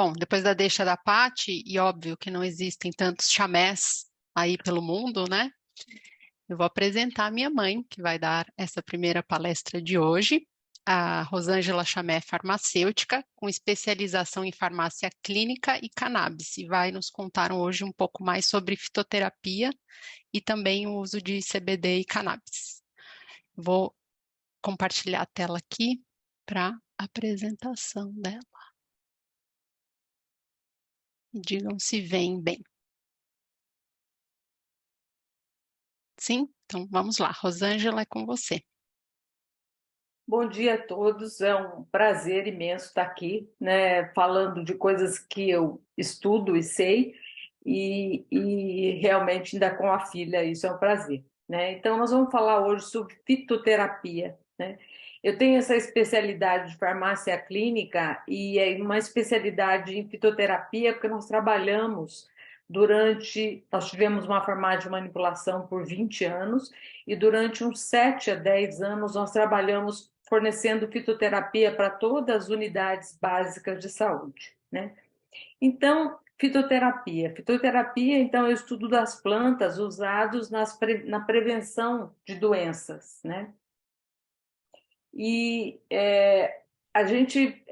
Bom, depois da deixa da Paty, e óbvio que não existem tantos chamés aí pelo mundo, né? Eu vou apresentar a minha mãe, que vai dar essa primeira palestra de hoje, a Rosângela Chamé, farmacêutica, com especialização em farmácia clínica e cannabis, e vai nos contar hoje um pouco mais sobre fitoterapia e também o uso de CBD e cannabis. Vou compartilhar a tela aqui para a apresentação dela. Digam se veem bem. Sim? Então vamos lá. Rosângela, é com você. Bom dia a todos, é um prazer imenso estar aqui, né, falando de coisas que eu estudo e sei, e realmente ainda com a filha, isso é um prazer, né? Então, nós vamos falar hoje sobre fitoterapia, né? Eu tenho essa especialidade de farmácia clínica e é uma especialidade em fitoterapia, porque nós tivemos uma farmácia de manipulação por 20 anos, e durante uns 7 a 10 anos nós trabalhamos fornecendo fitoterapia para todas as unidades básicas de saúde, né? Então, fitoterapia, então, é o estudo das plantas usados na prevenção de doenças, né? E a gente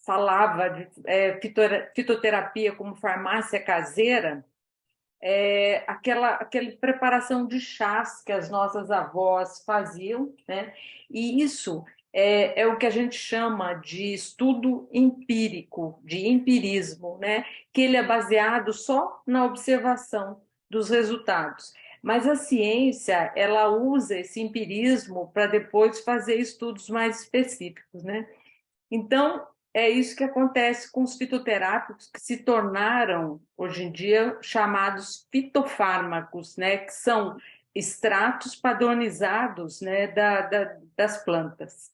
falava de fitoterapia como farmácia caseira, aquela preparação de chás que as nossas avós faziam, né? E isso é o que a gente chama de estudo empírico, de empirismo, né? Que ele é baseado só na observação dos resultados. Mas a ciência, ela usa esse empirismo para depois fazer estudos mais específicos, né? Então, é isso que acontece com os fitoterápicos que se tornaram, hoje em dia, chamados fitofármacos, né? Que são extratos padronizados, né, das plantas.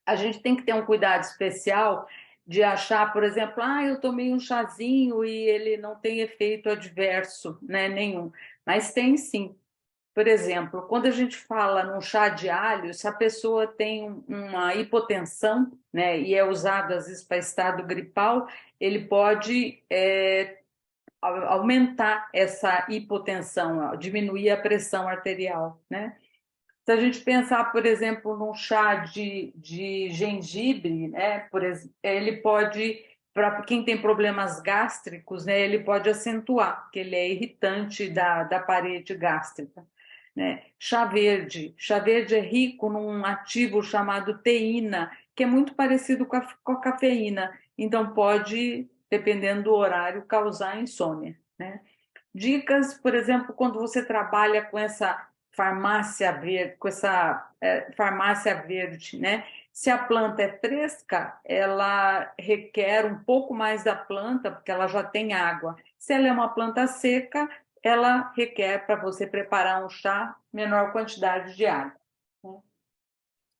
A gente tem que ter um cuidado especial de achar, por exemplo, eu tomei um chazinho e ele não tem efeito adverso, né, nenhum. Mas tem sim. Por exemplo, quando a gente fala num chá de alho, se a pessoa tem uma hipotensão, né, e é usado às vezes para estado gripal, ele pode aumentar essa hipotensão, diminuir a pressão arterial, né? Se a gente pensar, por exemplo, num chá de gengibre, né, ele pode, para quem tem problemas gástricos, né, ele pode acentuar, porque ele é irritante da parede gástrica, né? Chá verde é rico num ativo chamado teína, que é muito parecido com a cafeína, então pode, dependendo do horário, causar insônia, né? Dicas, por exemplo, quando você trabalha com essa farmácia verde, farmácia verde, né? Se a planta é fresca, ela requer um pouco mais da planta, porque ela já tem água. Se ela é uma planta seca, ela requer, para você preparar um chá, menor quantidade de água, né?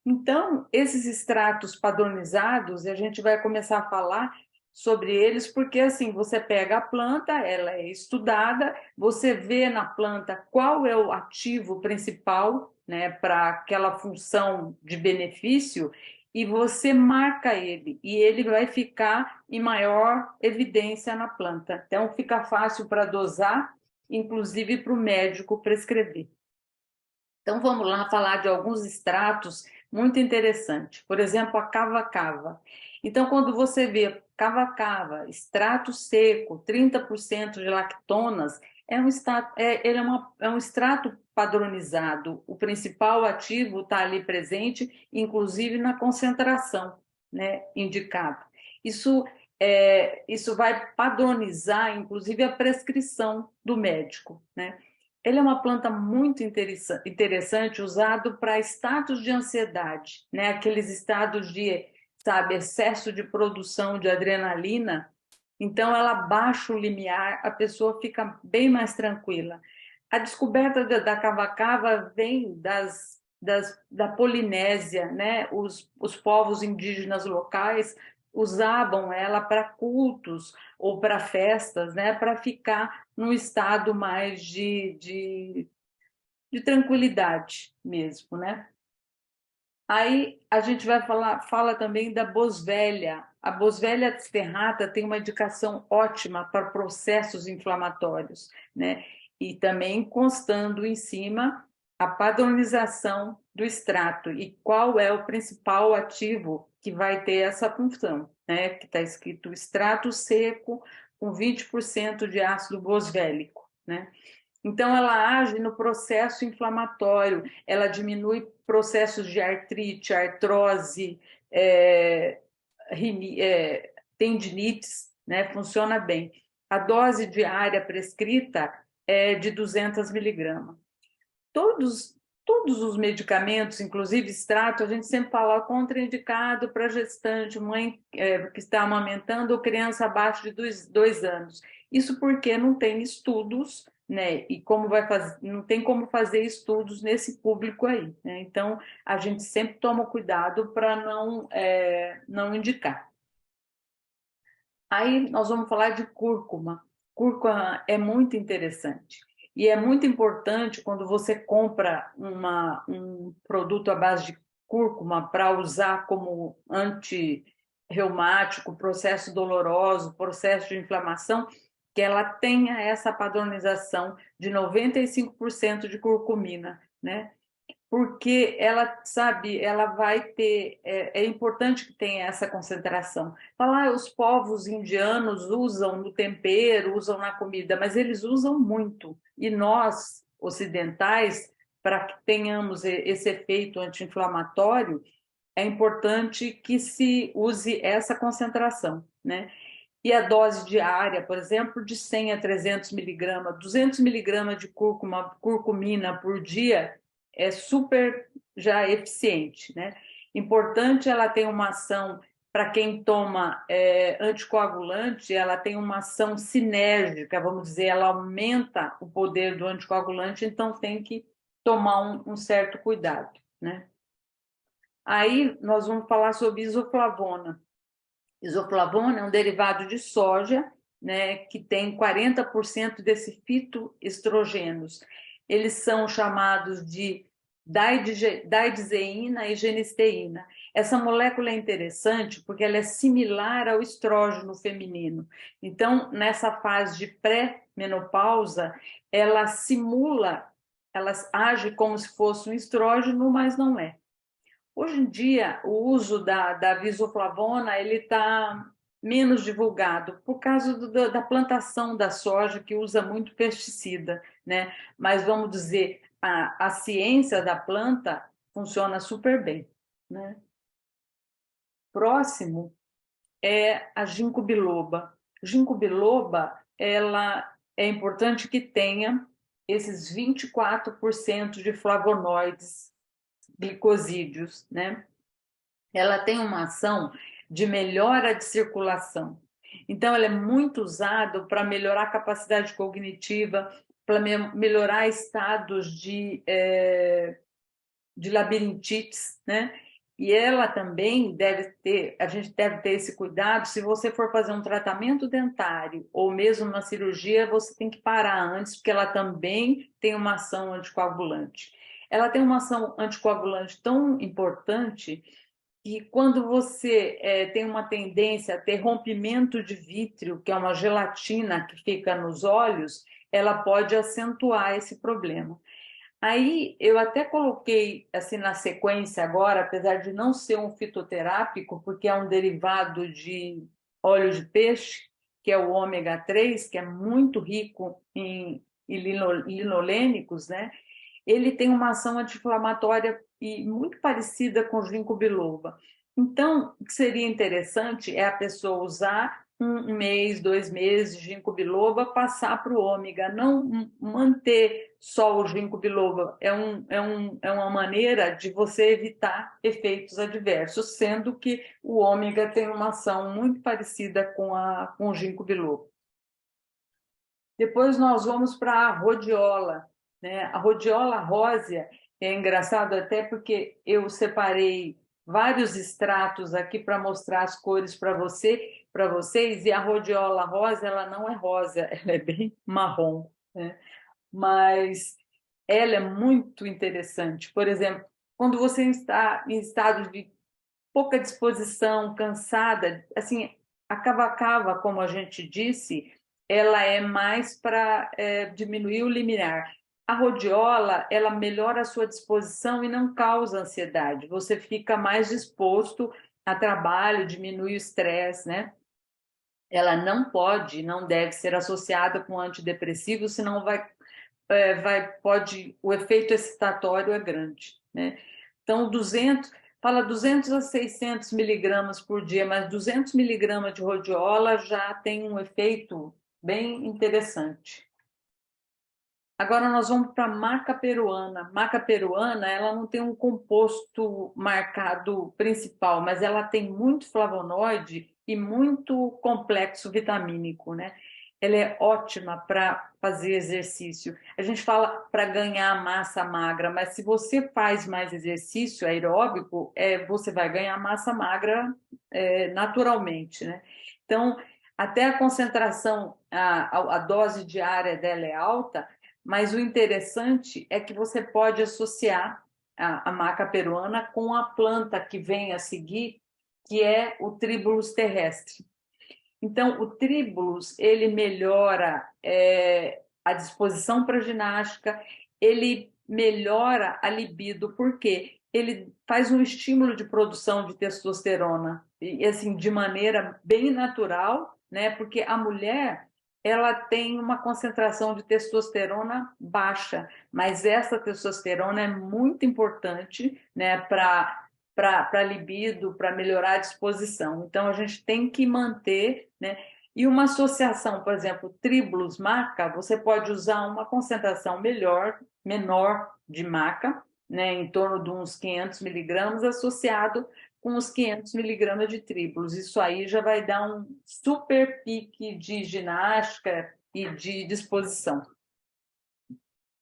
Então, esses extratos padronizados, a gente vai começar a falar sobre eles, porque assim, você pega a planta, ela é estudada, você vê na planta qual é o ativo principal, né, para aquela função de benefício, e você marca ele, e ele vai ficar em maior evidência na planta. Então, fica fácil para dosar, inclusive para o médico prescrever. Então, vamos lá falar de alguns extratos muito interessantes. Por exemplo, a cava-cava. Então, quando você vê cava-cava, extrato seco, 30% de lactonas, é um extrato padronizado. O principal ativo está ali presente, inclusive na concentração, né, indicada. Isso, isso vai padronizar, inclusive, a prescrição do médico, né? Ele é uma planta muito interessante, usado para estados de ansiedade, né? Aqueles estados de, sabe, excesso de produção de adrenalina. Então, ela baixa o limiar, a pessoa fica bem mais tranquila. A descoberta da cava-cava vem da Polinésia, né? Os povos indígenas locais usavam ela para cultos ou para festas, né? Para ficar num estado mais de tranquilidade mesmo, né? Aí a gente fala também da boswellia. A boswellia sterrata tem uma indicação ótima para processos inflamatórios, né? E também constando em cima a padronização do extrato e qual é o principal ativo que vai ter essa função, né? Que está escrito extrato seco com 20% de ácido boswélico, né? Então, ela age no processo inflamatório, ela diminui processos de artrite, artrose, é, tendinites, né? Funciona bem. A dose diária prescrita é de 200 miligramas. Todos, todos os medicamentos, inclusive extrato, a gente sempre fala contraindicado para gestante, mãe que está amamentando ou criança abaixo de 2 anos. Isso porque não tem estudos, né? E como vai fazer, não tem como fazer estudos nesse público aí, né? Então a gente sempre toma cuidado para não indicar. Aí nós vamos falar de cúrcuma. Cúrcuma é muito interessante. E é muito importante quando você compra um produto à base de cúrcuma para usar como anti-reumático, processo doloroso, processo de inflamação, que ela tenha essa padronização de 95% de curcumina, né? Porque ela sabe, ela vai ter, é importante que tenha essa concentração. Falar, os povos indianos usam no tempero, usam na comida, mas eles usam muito. E nós, ocidentais, para que tenhamos esse efeito anti-inflamatório, é importante que se use essa concentração, né? E a dose diária, por exemplo, de 100 a 300 miligramas, 200 miligramas de curcumina por dia é super já eficiente, né? Importante, ela tem uma ação, para quem toma anticoagulante, ela tem uma ação sinérgica, vamos dizer, ela aumenta o poder do anticoagulante, então tem que tomar um certo cuidado, né? Aí nós vamos falar sobre isoflavona. Isoflavona é um derivado de soja, né, que tem 40% desse fitoestrógenos. Eles são chamados de daidizeína e genisteína. Essa molécula é interessante porque ela é similar ao estrógeno feminino. Então, nessa fase de pré-menopausa, ela simula, ela age como se fosse um estrógeno, mas não é. Hoje em dia, o uso da visoflavona ele está menos divulgado por causa da plantação da soja, que usa muito pesticida, né? Mas vamos dizer, a ciência da planta funciona super bem, né? Próximo é a ginkgo biloba. Ginkgo biloba, ela é importante que tenha esses 24% de flavonoides, glicosídeos, né? Ela tem uma ação de melhora de circulação. Então, ela é muito usada para melhorar a capacidade cognitiva, para melhorar estados de labirintites, né? E ela também deve ter, a gente deve ter esse cuidado, se você for fazer um tratamento dentário ou mesmo uma cirurgia, você tem que parar antes, porque ela também tem uma ação anticoagulante. Ela tem uma ação anticoagulante tão importante e quando você tem uma tendência a ter rompimento de vítreo, que é uma gelatina que fica nos olhos, ela pode acentuar esse problema. Aí eu até coloquei assim na sequência agora, apesar de não ser um fitoterápico, porque é um derivado de óleo de peixe, que é o ômega 3, que é muito rico em linolênicos, né? Ele tem uma ação anti-inflamatória e muito parecida com o ginkgo biloba. Então, o que seria interessante é a pessoa usar um mês, 2 meses de ginkgo biloba, passar para o ômega, não manter só o ginkgo biloba. É uma maneira de você evitar efeitos adversos, sendo que o ômega tem uma ação muito parecida com o ginkgo biloba. Depois nós vamos para a rhodiola, né? A rhodiola rósea é engraçado até porque eu separei vários extratos aqui para mostrar as cores para vocês, e a rhodiola rosa, ela não é rosa, ela é bem marrom, né? Mas ela é muito interessante. Por exemplo, quando você está em estado de pouca disposição, cansada, assim, a cava-cava, como a gente disse, ela é mais para diminuir o limiar. A rhodiola, ela melhora a sua disposição e não causa ansiedade. Você fica mais disposto a trabalho, diminui o estresse, né? Ela não pode, não deve ser associada com antidepressivo, senão pode, o efeito excitatório é grande, né? Então, 200 a 600 miligramas por dia, mas 200 miligramas de rhodiola já tem um efeito bem interessante. Agora nós vamos para a maca peruana. Maca peruana, ela não tem um composto marcado principal, mas ela tem muito flavonoide e muito complexo vitamínico, né? Ela é ótima para fazer exercício. A gente fala para ganhar massa magra, mas se você faz mais exercício aeróbico, você vai ganhar massa magra naturalmente, né? Então, até a concentração, a dose diária dela é alta, mas o interessante é que você pode associar a maca peruana com a planta que vem a seguir, que é o Tribulus terrestre. Então, o Tribulus, ele melhora a disposição para ginástica, ele melhora a libido, porque ele faz um estímulo de produção de testosterona, e assim, de maneira bem natural, né? Porque a mulher, ela tem uma concentração de testosterona baixa, mas essa testosterona é muito importante, né, para libido, para melhorar a disposição. Então, a gente tem que manter, né? E uma associação, por exemplo, Tribulus maca, você pode usar uma concentração menor de maca, né, em torno de uns 500 miligramas, associado com os 500 miligramas de Tribulus. Isso aí já vai dar um super pique de ginástica e de disposição.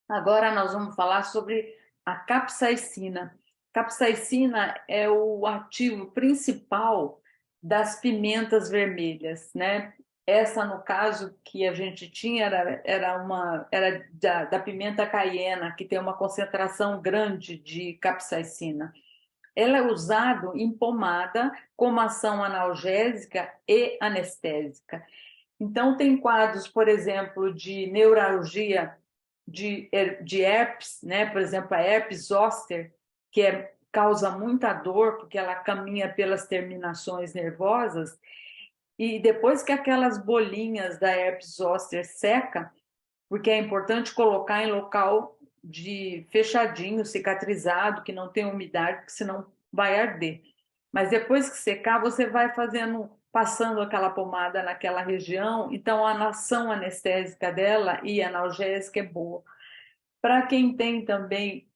Agora nós vamos falar sobre a capsaicina. Capsaicina é o ativo principal das pimentas vermelhas, né? Essa, no caso, que a gente tinha era da pimenta caiena, que tem uma concentração grande de capsaicina. Ela é usada em pomada como ação analgésica e anestésica. Então, tem quadros, por exemplo, de neuralgia de herpes, né? Por exemplo, a herpes zoster, que causa muita dor, porque ela caminha pelas terminações nervosas, e depois que aquelas bolinhas da herpes zoster seca, porque é importante colocar em local de fechadinho, cicatrizado, que não tem umidade, porque senão vai arder. Mas depois que secar, você vai passando aquela pomada naquela região, então a ação anestésica dela e analgésica é boa. Para quem tem também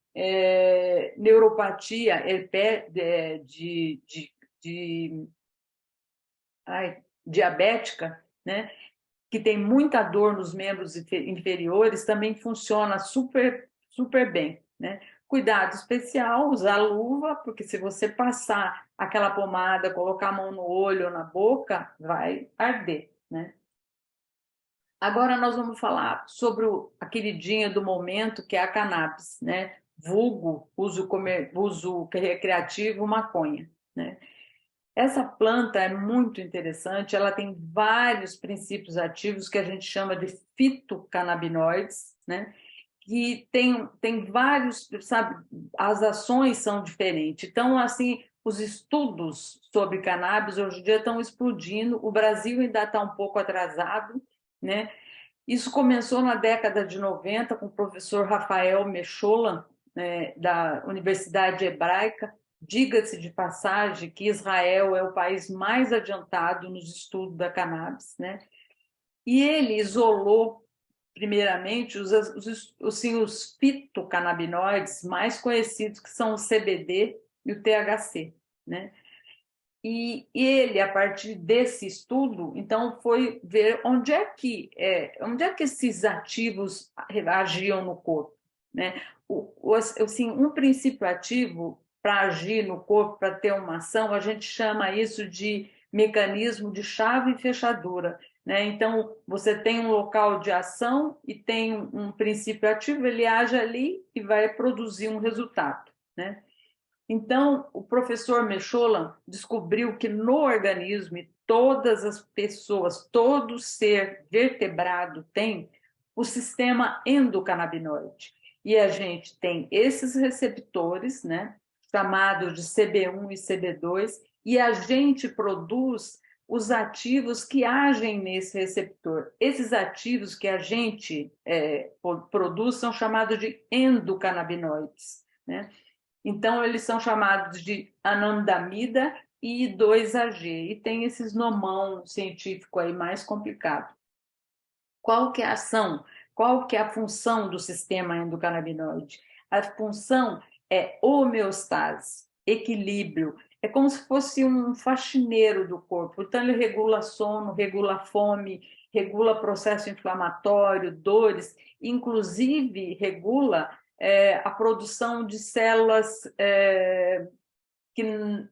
neuropatia diabética, né, que tem muita dor nos membros inferiores, também funciona super, super bem, né? Cuidado especial, usar luva, porque se você passar aquela pomada, colocar a mão no olho ou na boca, vai arder, né? Agora nós vamos falar sobre a queridinha do momento, que é a cannabis, né? Vulgo, uso recreativo, maconha, né? Essa planta é muito interessante, ela tem vários princípios ativos que a gente chama de fitocannabinoides, né? Que tem vários, sabe, as ações são diferentes. Então, assim, os estudos sobre cannabis hoje em dia estão explodindo, o Brasil ainda está um pouco atrasado, né? Isso começou na década de 90 com o professor Rafael Mecholam, né, da Universidade Hebraica. Diga-se de passagem que Israel é o país mais adiantado nos estudos da cannabis, né? E ele isolou, primeiramente, os fitocannabinoides mais conhecidos, que são o CBD e o THC, né? E ele, a partir desse estudo, então foi ver onde é que esses ativos agiam no corpo, né? Assim, um princípio ativo para agir no corpo, para ter uma ação, a gente chama isso de mecanismo de chave e fechadura, né? Então, você tem um local de ação e tem um princípio ativo, ele age ali e vai produzir um resultado, né? Então, o professor Mecholam descobriu que no organismo, e todas as pessoas, todo ser vertebrado tem o sistema endocannabinoide. E a gente tem esses receptores, né, chamados de CB1 e CB2, e a gente produz os ativos que agem nesse receptor. Esses ativos que a gente produz são chamados de endocannabinoides, né? Então, eles são chamados de anandamida e 2-AG, e tem esses nomão científico aí mais complicado. Qual que é a ação? Qual que é a função do sistema endocannabinoide? A função é homeostase, equilíbrio. É como se fosse um faxineiro do corpo. Então, ele regula sono, regula fome, regula processo inflamatório, dores, inclusive regula a produção de células que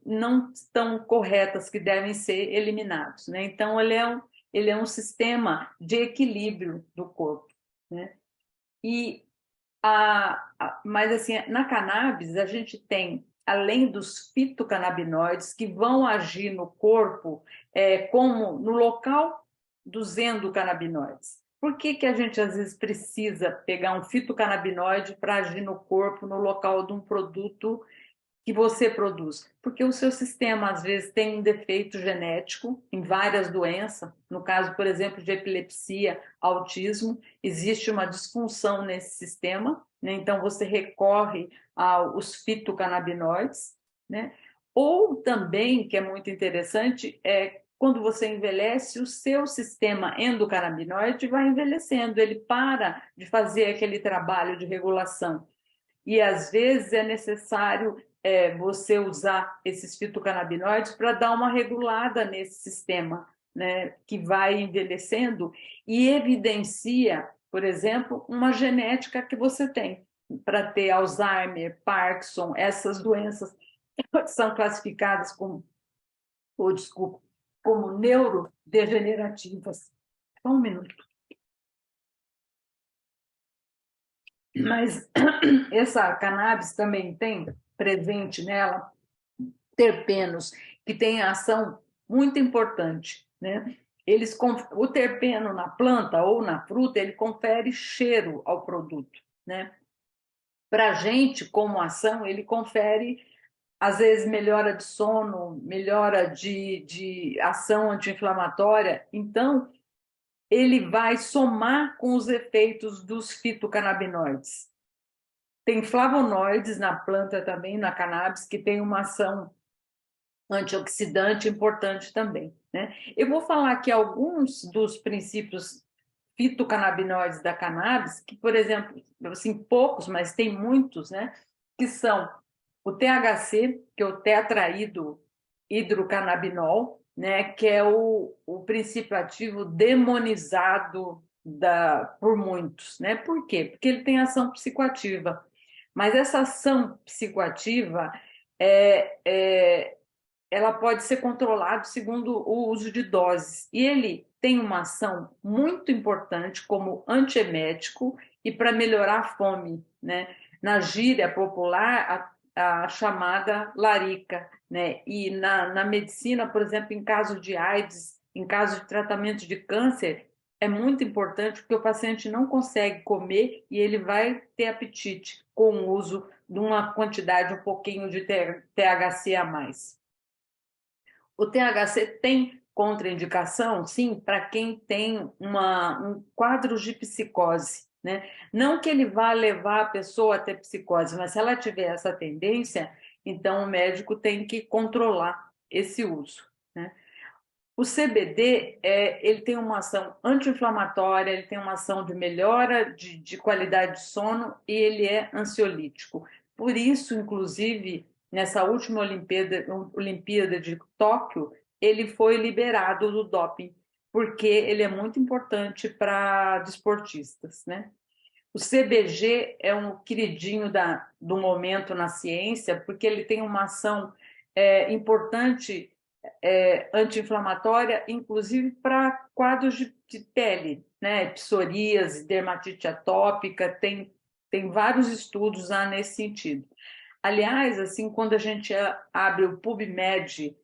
não estão corretas, que devem ser eliminadas, né? Então, ele é um sistema de equilíbrio do corpo, né? E mas assim, na cannabis a gente tem, além dos fitocannabinoides que vão agir no corpo como no local dos endocannabinoides. Por que a gente às vezes precisa pegar um fitocannabinoide para agir no corpo, no local de um produto que você produz? Porque o seu sistema, às vezes, tem um defeito genético em várias doenças. No caso, por exemplo, de epilepsia, autismo, existe uma disfunção nesse sistema, né? Então, você recorre aos fitocannabinoides, né? Ou também, que é muito interessante, quando você envelhece, o seu sistema endocannabinoide vai envelhecendo, ele para de fazer aquele trabalho de regulação. E, às vezes, é necessário você usar esses fitocannabinoides para dar uma regulada nesse sistema, né, que vai envelhecendo e evidencia, por exemplo, uma genética que você tem para ter Alzheimer, Parkinson, essas doenças são classificadas como, desculpa, como neurodegenerativas. Só um minuto. Mas essa cannabis também tem presente nela terpenos, que têm ação muito importante, né? O terpeno na planta ou na fruta, ele confere cheiro ao produto, né? Para a gente, como ação, ele confere, às vezes, melhora de sono, melhora de ação anti-inflamatória. Então, ele vai somar com os efeitos dos fitocannabinoides. Tem flavonoides na planta também, na cannabis, que tem uma ação antioxidante importante também, né? Eu vou falar aqui alguns dos princípios fitocannabinoides da cannabis, que, por exemplo, assim, poucos, mas tem muitos, né? Que são o THC, que é o tetraído hidrocannabinol, né? Que é o princípio ativo demonizado por muitos, né? Por quê? Porque ele tem ação psicoativa. Mas essa ação psicoativa ela pode ser controlada segundo o uso de doses. E ele tem uma ação muito importante como antiemético e para melhorar a fome, né? Na gíria popular, a chamada larica, né? E na medicina, por exemplo, em caso de AIDS, em caso de tratamento de câncer, é muito importante porque o paciente não consegue comer e ele vai ter apetite com o uso de uma quantidade um pouquinho de THC a mais. O THC tem contraindicação, sim, para quem tem um quadro de psicose, né? Não que ele vá levar a pessoa a ter psicose, mas se ela tiver essa tendência, então o médico tem que controlar esse uso, né? O CBD, ele tem uma ação anti-inflamatória, ele tem uma ação de melhora de qualidade de sono e ele é ansiolítico. Por isso, inclusive, nessa última Olimpíada de Tóquio, ele foi liberado do doping, porque ele é muito importante para desportistas, né? O CBG é um queridinho do momento na ciência, porque ele tem uma ação importante anti-inflamatória, inclusive para quadros de pele, né? Psoríase, dermatite atópica, tem vários estudos nesse sentido. Aliás, assim, quando a gente abre o PubMed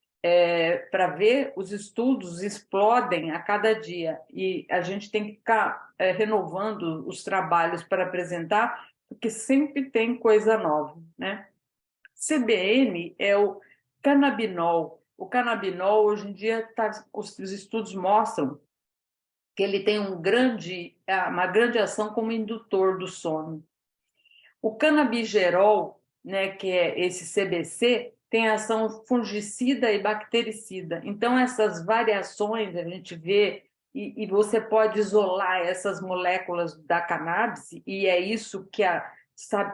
para ver, os estudos explodem a cada dia e a gente tem que ficar renovando os trabalhos para apresentar, porque sempre tem coisa nova, né? CBN é o canabinol. O canabinol, hoje em dia, os estudos mostram que ele tem uma grande ação como indutor do sono. O canabigerol, né, que é esse CBC, tem ação fungicida e bactericida. Então, essas variações a gente vê, e você pode isolar essas moléculas da cannabis, e é isso que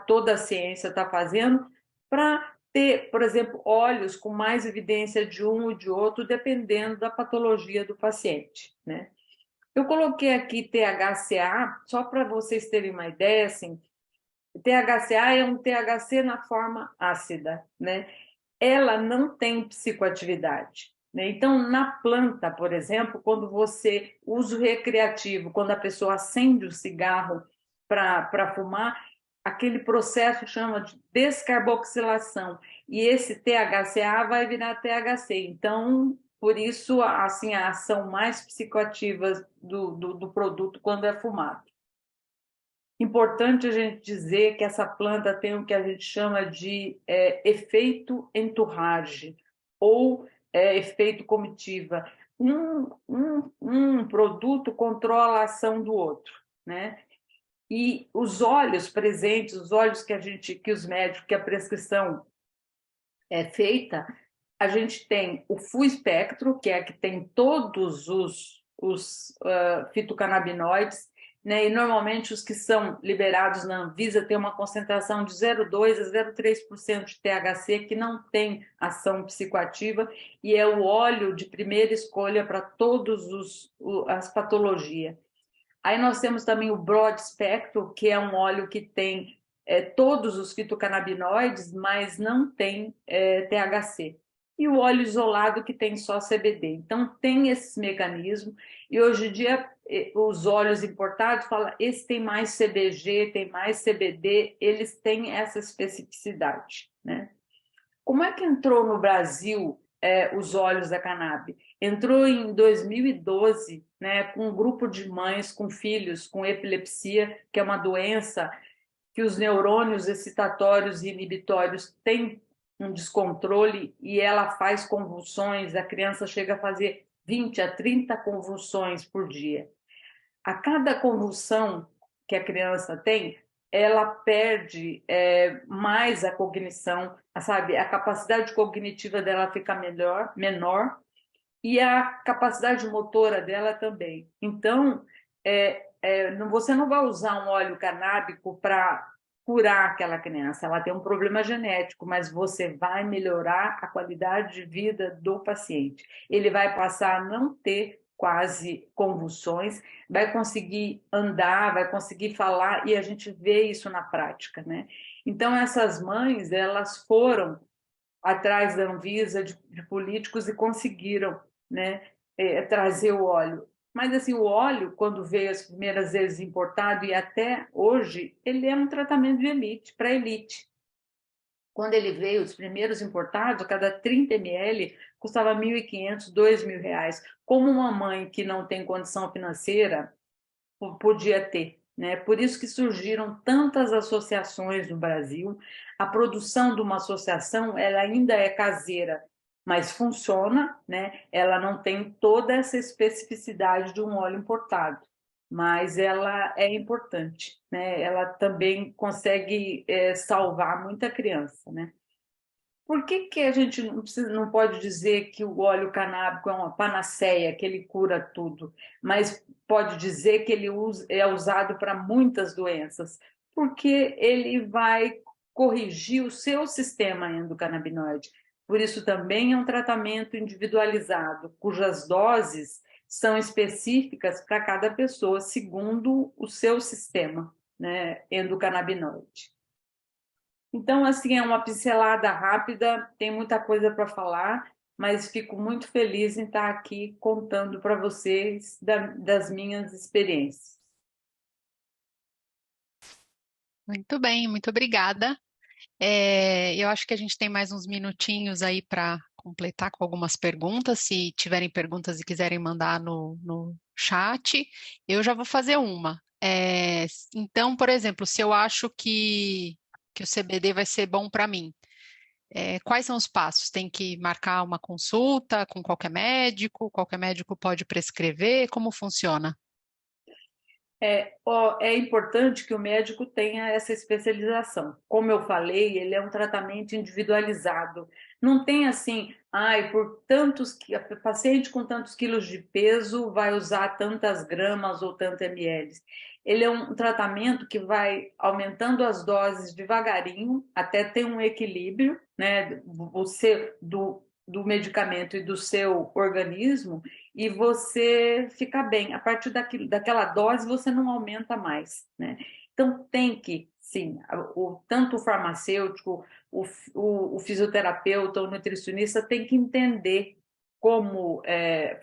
toda a ciência está fazendo, para ter, por exemplo, óleos com mais evidência de um ou de outro, dependendo da patologia do paciente, né? Eu coloquei aqui THCA, só para vocês terem uma ideia, assim, THCA é um THC na forma ácida, né? Ela não tem psicoatividade, né? Então, na planta, por exemplo, quando você usa o recreativo, quando a pessoa acende o cigarro para fumar, aquele processo chama de descarboxilação, e esse THCA vai virar THC. Então, por isso, assim, a ação mais psicoativa do produto quando é fumado. Importante a gente dizer que essa planta tem o que a gente chama de efeito entourage ou efeito comitiva. Um produto controla a ação do outro, né? E os óleos presentes, os óleos que os médicos, que a prescrição é feita, a gente tem o full espectro, que é que tem todos os fitocannabinoides, né? E normalmente os que são liberados na Anvisa têm uma concentração de 0,2 a 0,3% de THC, que não tem ação psicoativa, e é o óleo de primeira escolha para todas as patologias. Aí nós temos também o broad spectrum, que é um óleo que tem todos os fitocannabinoides, mas não tem THC. E o óleo isolado, que tem só CBD. Então, tem esse mecanismo. E hoje em dia, os óleos importados falam, esse tem mais CBG, tem mais CBD, eles têm essa especificidade, né? Como é que entrou no Brasil os óleos da cannabis? Entrou em 2012, né, com um grupo de mães com filhos com epilepsia, que é uma doença que os neurônios excitatórios e inibitórios têm um descontrole e ela faz convulsões, a criança chega a fazer 20 a 30 convulsões por dia. A cada convulsão que a criança tem, ela perde mais a cognição, sabe? A capacidade cognitiva dela fica menor, e a capacidade motora dela também. Então, você não vai usar um óleo canábico para curar aquela criança, ela tem um problema genético, mas você vai melhorar a qualidade de vida do paciente. Ele vai passar a não ter quase convulsões, vai conseguir andar, vai conseguir falar, e a gente vê isso na prática, né? Então, essas mães, elas foram atrás da Anvisa, de políticos, e conseguiram, né, trazer o óleo. Mas assim, o óleo, quando veio as primeiras vezes importado e até hoje, ele é um tratamento de elite, para elite. Quando ele veio, os primeiros importados, cada 30 ml custava 1.500, R$ 2.000. Como uma mãe que não tem condição financeira podia ter, né? Por isso que surgiram tantas associações no Brasil. A produção de uma associação, ela ainda é caseira, mas funciona, né? Ela não tem toda essa especificidade de um óleo importado, mas ela é importante, né? Ela também consegue salvar muita criança, né? Por que a gente não pode dizer que o óleo canábico é uma panaceia, que ele cura tudo, mas pode dizer que ele é usado para muitas doenças? Porque ele vai corrigir o seu sistema endocannabinoide. Por isso também é um tratamento individualizado, cujas doses são específicas para cada pessoa, segundo o seu sistema, né, endocannabinoide. Então, assim, é uma pincelada rápida, tem muita coisa para falar, mas fico muito feliz em estar aqui contando para vocês das minhas experiências. Muito bem, muito obrigada. Eu acho que a gente tem mais uns minutinhos aí para completar com algumas perguntas. Se tiverem perguntas e quiserem mandar no chat, eu já vou fazer uma. Então, por exemplo, se eu acho que o CBD vai ser bom para mim, quais são os passos? Tem que marcar uma consulta com qualquer médico pode prescrever, como funciona? É importante que o médico tenha essa especialização. Como eu falei, ele é um tratamento individualizado. Não tem assim, por paciente com tantos quilos de peso vai usar tantas gramas ou tantos ml. Ele é um tratamento que vai aumentando as doses devagarinho até ter um equilíbrio, né, do medicamento e do seu organismo, e você fica bem. A partir daquela dose, você não aumenta mais, né? Então, tem que, sim, tanto o farmacêutico, o fisioterapeuta, o nutricionista tem que entender como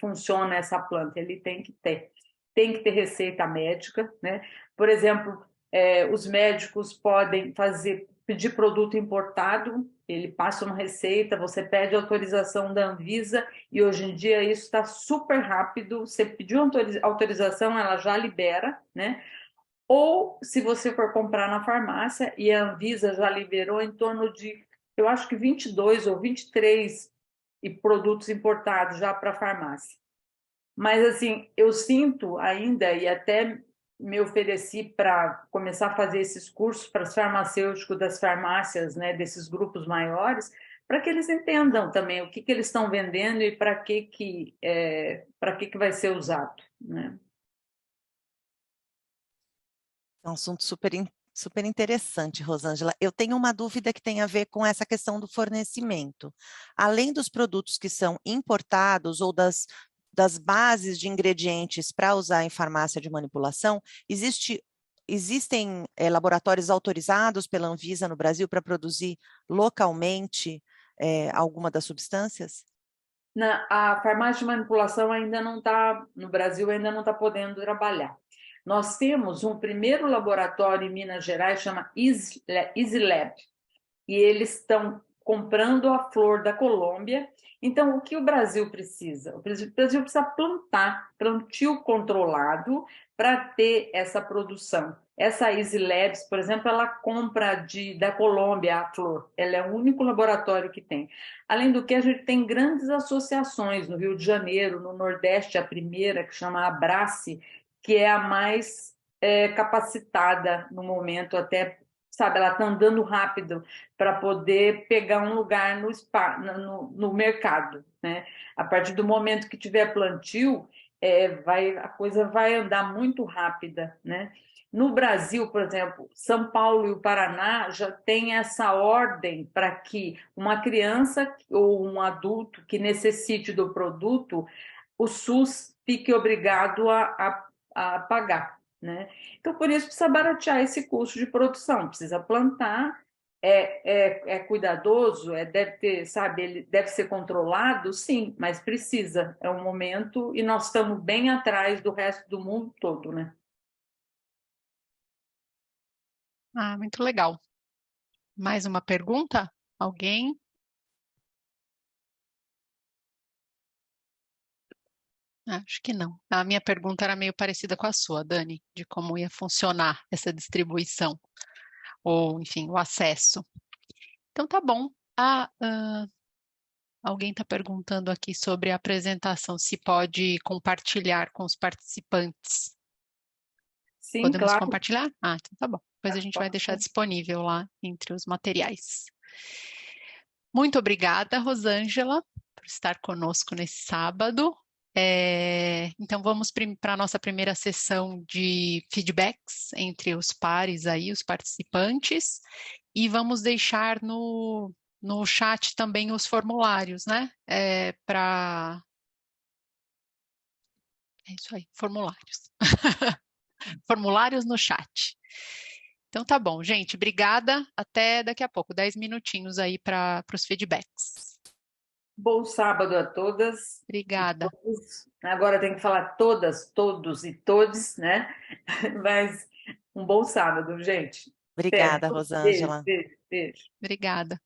funciona essa planta. Ele tem que ter receita médica, né? Por exemplo, os médicos podem pedir produto importado, ele passa uma receita, você pede autorização da Anvisa, e hoje em dia isso está super rápido. Você pediu autorização, ela já libera, né? Ou se você for comprar na farmácia e a Anvisa já liberou em torno de, eu acho que 22 ou 23 produtos importados já para a farmácia. Mas, assim, eu sinto ainda, e até me ofereci para começar a fazer esses cursos para os farmacêuticos das farmácias, né, desses grupos maiores, para que eles entendam também o que eles estão vendendo e para que vai ser usado, né? É um assunto super interessante, Rosângela. Eu tenho uma dúvida que tem a ver com essa questão do fornecimento. Além dos produtos que são importados ou das bases de ingredientes para usar em farmácia de manipulação, existem laboratórios autorizados pela Anvisa no Brasil para produzir localmente alguma das substâncias? A farmácia de manipulação ainda não está, no Brasil, ainda não está podendo trabalhar. Nós temos um primeiro laboratório em Minas Gerais, chama Easy Lab, e eles estão comprando a flor da Colômbia. Então, o que o Brasil precisa? O Brasil precisa plantar, plantio controlado para ter essa produção. Essa Easy Labs, por exemplo, ela compra da Colômbia a flor. Ela é o único laboratório que tem. Além do que, a gente tem grandes associações no Rio de Janeiro, no Nordeste, a primeira, que chama Abrace, que é a mais capacitada no momento, até, sabe, ela está andando rápido para poder pegar um lugar no mercado, né? A partir do momento que tiver plantio, a coisa vai andar muito rápida, né? No Brasil, por exemplo, São Paulo e o Paraná já têm essa ordem para que uma criança ou um adulto que necessite do produto, o SUS fique obrigado a pagar, né? Então, por isso, precisa baratear esse custo de produção, precisa plantar, é cuidadoso, deve ter, sabe, ele deve ser controlado, sim, mas precisa, é um momento, e nós estamos bem atrás do resto do mundo todo, né? Ah, muito legal. Mais uma pergunta? Alguém? Acho que não. A minha pergunta era meio parecida com a sua, Dani, de como ia funcionar essa distribuição, ou, enfim, o acesso. Então, tá bom. Alguém está perguntando aqui sobre a apresentação, se pode compartilhar com os participantes. Sim, Podemos claro. compartilhar? Ah, então tá bom. Depois a gente vai deixar disponível lá entre os materiais. Muito obrigada, Rosângela, por estar conosco nesse sábado. Então, vamos para a nossa primeira sessão de feedbacks entre os pares aí, os participantes, e vamos deixar no chat também os formulários, né? É isso aí, formulários. Formulários no chat. Então tá bom, gente. Obrigada. Até daqui a pouco, 10 minutinhos aí para os feedbacks. Bom sábado a todas. Obrigada. Agora tem que falar todas, todos e todes, né? Mas um bom sábado, gente. Obrigada, Beijo, Rosângela. beijo, beijo. Obrigada.